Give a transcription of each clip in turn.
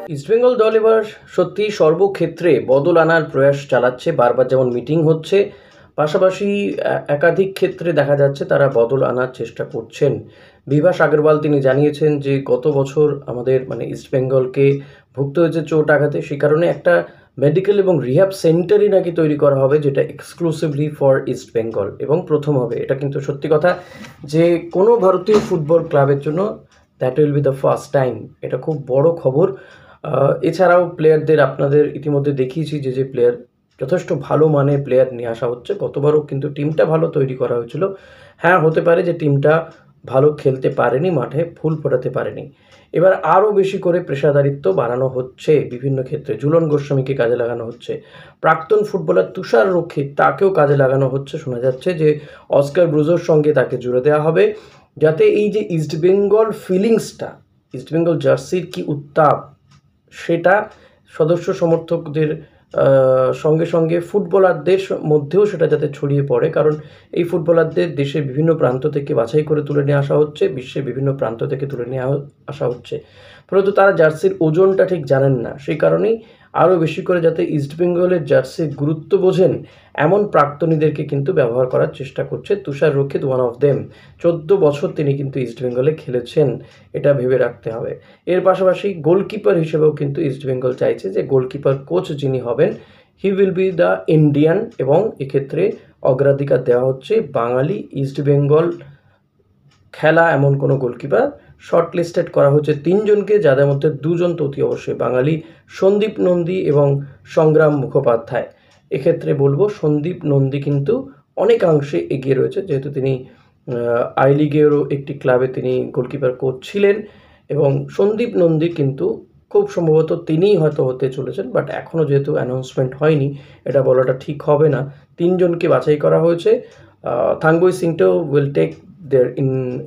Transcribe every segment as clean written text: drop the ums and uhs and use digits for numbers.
ইস্টবেঙ্গল দল এবার সত্যি সর্বক্ষেত্রে বদল আনার প্রয়াস চালাচ্ছে। বারবার যেমন মিটিং হচ্ছে, পাশাপাশি একাধিক ক্ষেত্রে দেখা যাচ্ছে তারা বদল আনার চেষ্টা করছেন। বিভাস আগরওয়াল তিনি জানিয়েছেন যে গত বছর আমাদের ইস্টবেঙ্গলকে ভুগতে হয়েছে চোট আঘাতে, সে কারণে একটা মেডিকেল এবং রিহ্যাব সেন্টারই নাকি তৈরি করা হবে, যেটা এক্সক্লুসিভলি ফর ইস্টবেঙ্গল এবং প্রথম হবে। এটা কিন্তু সত্যি কথা যে কোনো ভারতীয় ফুটবল ক্লাবের জন্য that will be the first time. এটা খুব বড় খবর। এছাড়াও প্লেয়ারদের আপনাদের ইতিমধ্যে দেখিয়েছি যে প্লেয়ার যথেষ্ট ভালো মানের প্লেয়ার নিয়ে আসা হচ্ছে। গতবারও কিন্তু টিমটা ভালো তৈরি করা হয়েছিল। হ্যাঁ, হতে পারে যে টিমটা ভালো খেলতে পারেনি, মাঠে ফুল ফোটাতে পারেনি। এবার আরও বেশি করে পেশাদারিত্ব বাড়ানো হচ্ছে বিভিন্ন ক্ষেত্রে। ঝুলন গোস্বামীকে কাজে লাগানো হচ্ছে, প্রাক্তন ফুটবলার তুষার রক্ষিত তাকেও কাজে লাগানো হচ্ছে। শোনা যাচ্ছে যে অস্কার ব্রুজোর সঙ্গে তাকে জুড়ে দেওয়া হবে, যাতে এই যে ইস্টবেঙ্গল ফিলিংসটা, ইস্টবেঙ্গল জার্সির কি উত্তাপ, সেটা সদস্য সমর্থকদের সঙ্গে সঙ্গে ফুটবলারদের মধ্যেও সেটা যাতে ছড়িয়ে পড়ে। কারণ এই ফুটবলারদের দেশের বিভিন্ন প্রান্ত থেকে বাছাই করে তুলে নিয়ে আসা হচ্ছে, বিশ্বের বিভিন্ন প্রান্ত থেকে তুলে নিয়ে আসা হচ্ছে, ফলত তারা জার্সির ওজনটা ঠিক জানেন না। সেই কারণেই আরও বেশি করে যাতে ইস্টবেঙ্গলের জার্সির গুরুত্ব বোঝেন এমন প্রাক্তনীদেরকে কিন্তু ব্যবহার করার চেষ্টা করছে তুষার রক্ষিত, ওয়ান অফ দেম। 14 বছর তিনি কিন্তু ইস্টবেঙ্গলে খেলেছেন, এটা ভেবে রাখতে হবে। এর পাশাপাশি গোলকিপার হিসেবেও কিন্তু ইস্টবেঙ্গল চাইছে যে গোলকিপার কোচ যিনি হবেন, he will be the Indian, এবং এক্ষেত্রে অগ্রাধিকার দেওয়া হচ্ছে বাঙালি। ইস্টবেঙ্গল খেলা এমন কোনো গোলকিপার শর্ট লিস্টেড করা হচ্ছে 3 জনকে, যাদের মধ্যে 2 জন তো অতি অবশ্যই বাঙালি, সন্দীপ নন্দী এবং সংগ্রাম মুখোপাধ্যায়। এক্ষেত্রে বলবো সন্দীপ নন্দী কিন্তু অনেকাংশে এগিয়ে রয়েছে, যেহেতু তিনি আই লিগেরও একটি ক্লাবে তিনি গোলকিপার কোচ ছিলেন, এবং সন্দীপ নন্দী কিন্তু খুব সম্ভবত তিনিই হয়তো হতে চলেছেন, বাট এখনও যেহেতু অ্যানাউন্সমেন্ট হয়নি, এটা বলাটা ঠিক হবে না। 3 জনকে বাছাই করা হয়েছে। Thangboi Singto will take their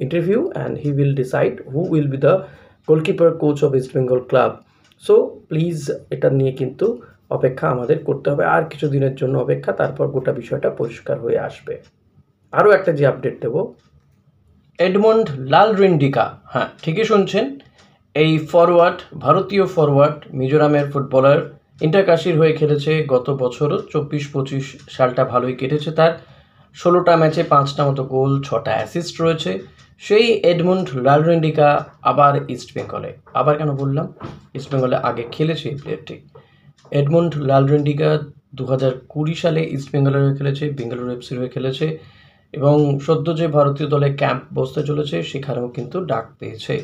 interview and he will decide who will be the goalkeeper coach of East Bengal club. So please এটা নিয়ে কিন্তু অপেক্ষা আমাদের করতে হবে, আর কিছু দিনের জন্য অপেক্ষা, তারপর গোটা বিষয়টা পরিষ্কার হয়ে আসবে। আরও একটা যে আপডেট দেব, এডমন্ড লালরিন্ডিকা, হ্যাঁ ঠিকই শুনছেন, এই ফরওয়ার্ড, ভারতীয় ফরওয়ার্ড, মিজোরামের ফুটবলার, ইন্টারকাশির হয়ে খেলেছে গত বছরও। 24-25 সালটা ভালোই কেটেছে তার। 16টা ম্যাচে 5টা মতো গোল, 6টা অ্যাসিস্ট রয়েছে। সেই এডমন্ড লালরিন্ডিকা আবার ইস্টবেঙ্গলে, আবার কেন বললাম, ইস্টবেঙ্গলে আগে খেলেছে এই প্লেয়ারটি। এডমন্ড লালরিন্ডিকা 2020 সালে ইস্টবেঙ্গলের হয়ে খেলেছে, বেঙ্গালুরু এফসির হয়ে খেলেছে, এবং সদ্য যে ভারতীয় দলে ক্যাম্প বসতে চলেছে সেখানেও কিন্তু ডাক পেয়েছে।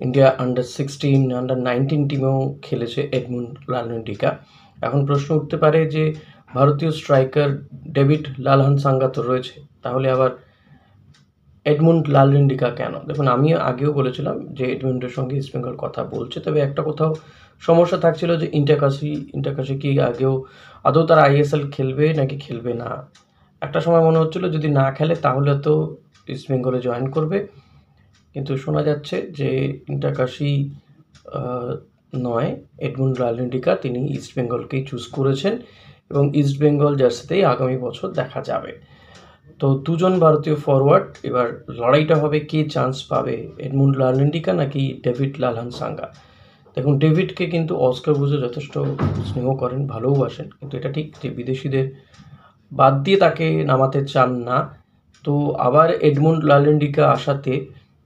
ইন্ডিয়া আন্ডার-16, আন্ডার-19 টিমেও খেলেছে এডমন্ড লালরিন্ডিকা। এখন প্রশ্ন উঠতে পারে যে ভারতীয় স্ট্রাইকার ডেভিড লালহানসাঙ্গা তো রয়েছে, তাহলে আবার এডমন্ড লালরিন্ডিকা কেন? দেখুন, আমি আগেও বলেছিলাম যে এডমন্ডের সঙ্গে ইস্টবেঙ্গল কথা বলছে, তবে একটা কোথাও সমস্যা থাকছিল যে ইন্টারকাশি কি আদৌ তারা আইএসএল খেলবে নাকি খেলবে না। একটা সময় মনে হচ্ছিল যদি না খেলে তাহলে তো ইস্টবেঙ্গলে জয়েন করবে, কিন্তু শোনা যাচ্ছে যে ইন্টারকাশি নয়, এডমন্ড লালরিন্ডিকা তিনি ইস্টবেঙ্গলকেই চুজ করেছেন, এবং ইস্টবেঙ্গল জার্সিতেই আগামী বছর দেখা যাবে। তো 2 জন ভারতীয় ফরওয়ার্ড, এবার লড়াইটা হবে কে চান্স পাবে, এডমন্ড লালরিন্ডিকা নাকি ডেভিড লালহানসাঙ্গা। দেখুন, ডেভিডকে কিন্তু অস্কার ব্রুজো যথেষ্ট স্নেহ করেন, ভালোবাসেন, কিন্তু এটা ঠিক যে বিদেশিদের বাদ দিয়ে তাকে নামাতে চান না। তো আবার এডমন্ড লালরিন্ডিকা আসাতে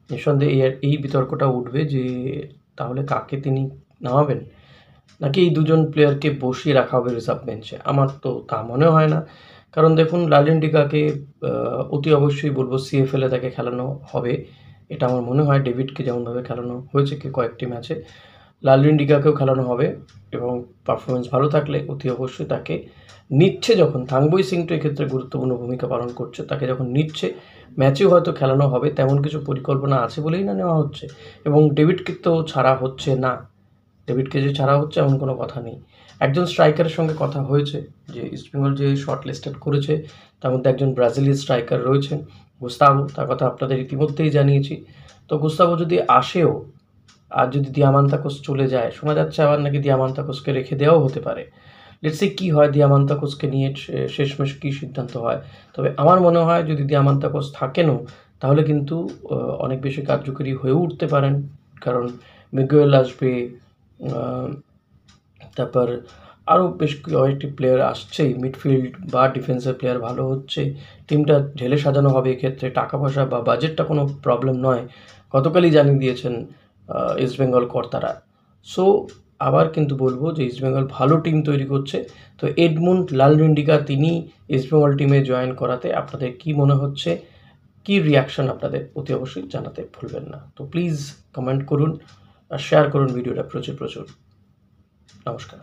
নিঃসন্দেহে এই বিতর্কটা উঠবে যে তাহলে কাকে তিনি নামাবেন, নাকি এই 2 জন প্লেয়ারকে বসিয়ে রাখা হবে রিজার্ভ বেঞ্চে। আমার তো তা মনে হয় না, কারণ দেখুন লালরিন্ডিকাকে অতি অবশ্যই বলবো সিএফএলে তাকে খেলানো হবে, এটা আমার মনে হয়। ডেভিডকে যেমনভাবে খেলানো হয়েছে কয়েকটি ম্যাচে, লালরিন্ডিকাকেও খেলানো হবে, এবং পারফরমেন্স ভালো থাকলে অতি অবশ্যই তাকে নিচ্ছে যখন, থাংবই সিংটো এক্ষেত্রে গুরুত্বপূর্ণ ভূমিকা পালন করছে, তাকে যখন নিচ্ছে ম্যাচেও হয়তো খেলানো হবে, তেমন কিছু পরিকল্পনা আছে বলেই না নেওয়া হচ্ছে। এবং ডেভিডকে তো ছাড়া হচ্ছে না, ডেভিডকে যে ছাড়া হচ্ছে এমন কোনো কথা নেই। একজন স্ট্রাইকারের সঙ্গে কথা হয়েছে যে ইস্টবেঙ্গল যে শর্ট লিস্টেড করেছে তার মধ্যে একজন ব্রাজিলিয়ান স্ট্রাইকার রয়েছেন, গুস্তাভো, তার কথা আপনাদের ইতিমধ্যেই জানিয়েছি। তো গুস্তাভো যদি আসেও, আর যদি দিয়ামান্তাকোস চলে যায়, শোনা যাচ্ছে আবার নাকি দিয়ামান্তাকোসকে রেখে দেওয়াও হতে পারে। লেটস সি কী হয়, দিয়ামান্তাকোসকে নিয়ে শেষমেশ কী সিদ্ধান্ত হয়। তবে আমার মনে হয় যদি দিয়ামান্তাকোস থাকেনও তাহলে কিন্তু অনেক বেশি কার্যকরী হয়ে উঠতে পারেন, কারণ মিগুয়েল আসবে, তারপর আরও বেশ কয়েকটি প্লেয়ার আসছেই, মিডফিল্ড বা ডিফেন্সের প্লেয়ার ভালো হচ্ছে, টিমটা ঢেলে সাজানো হবে। এক্ষেত্রে টাকা পয়সা বা বাজেটটা কোনো প্রবলেম নয়, গতকালই জানিয়ে দিয়েছেন ইস্টবেঙ্গল কর্তারা। সো আবার কিন্তু বলবো যে ইস্টবেঙ্গল ভালো টিম তৈরি করছে। তো এডমুন্ড লালরিন্ডিকা তিনি ইস্টবেঙ্গল টিমে জয়েন করাতে আপনাদের কি মনে হচ্ছে, কি রিয়াকশন আপনাদের, অতি অবশ্যই জানাতে ভুলবেন না। তো প্লিজ কমেন্ট করুন আর শেয়ার করুন ভিডিওটা প্রচুর প্রচুর। নমস্কার।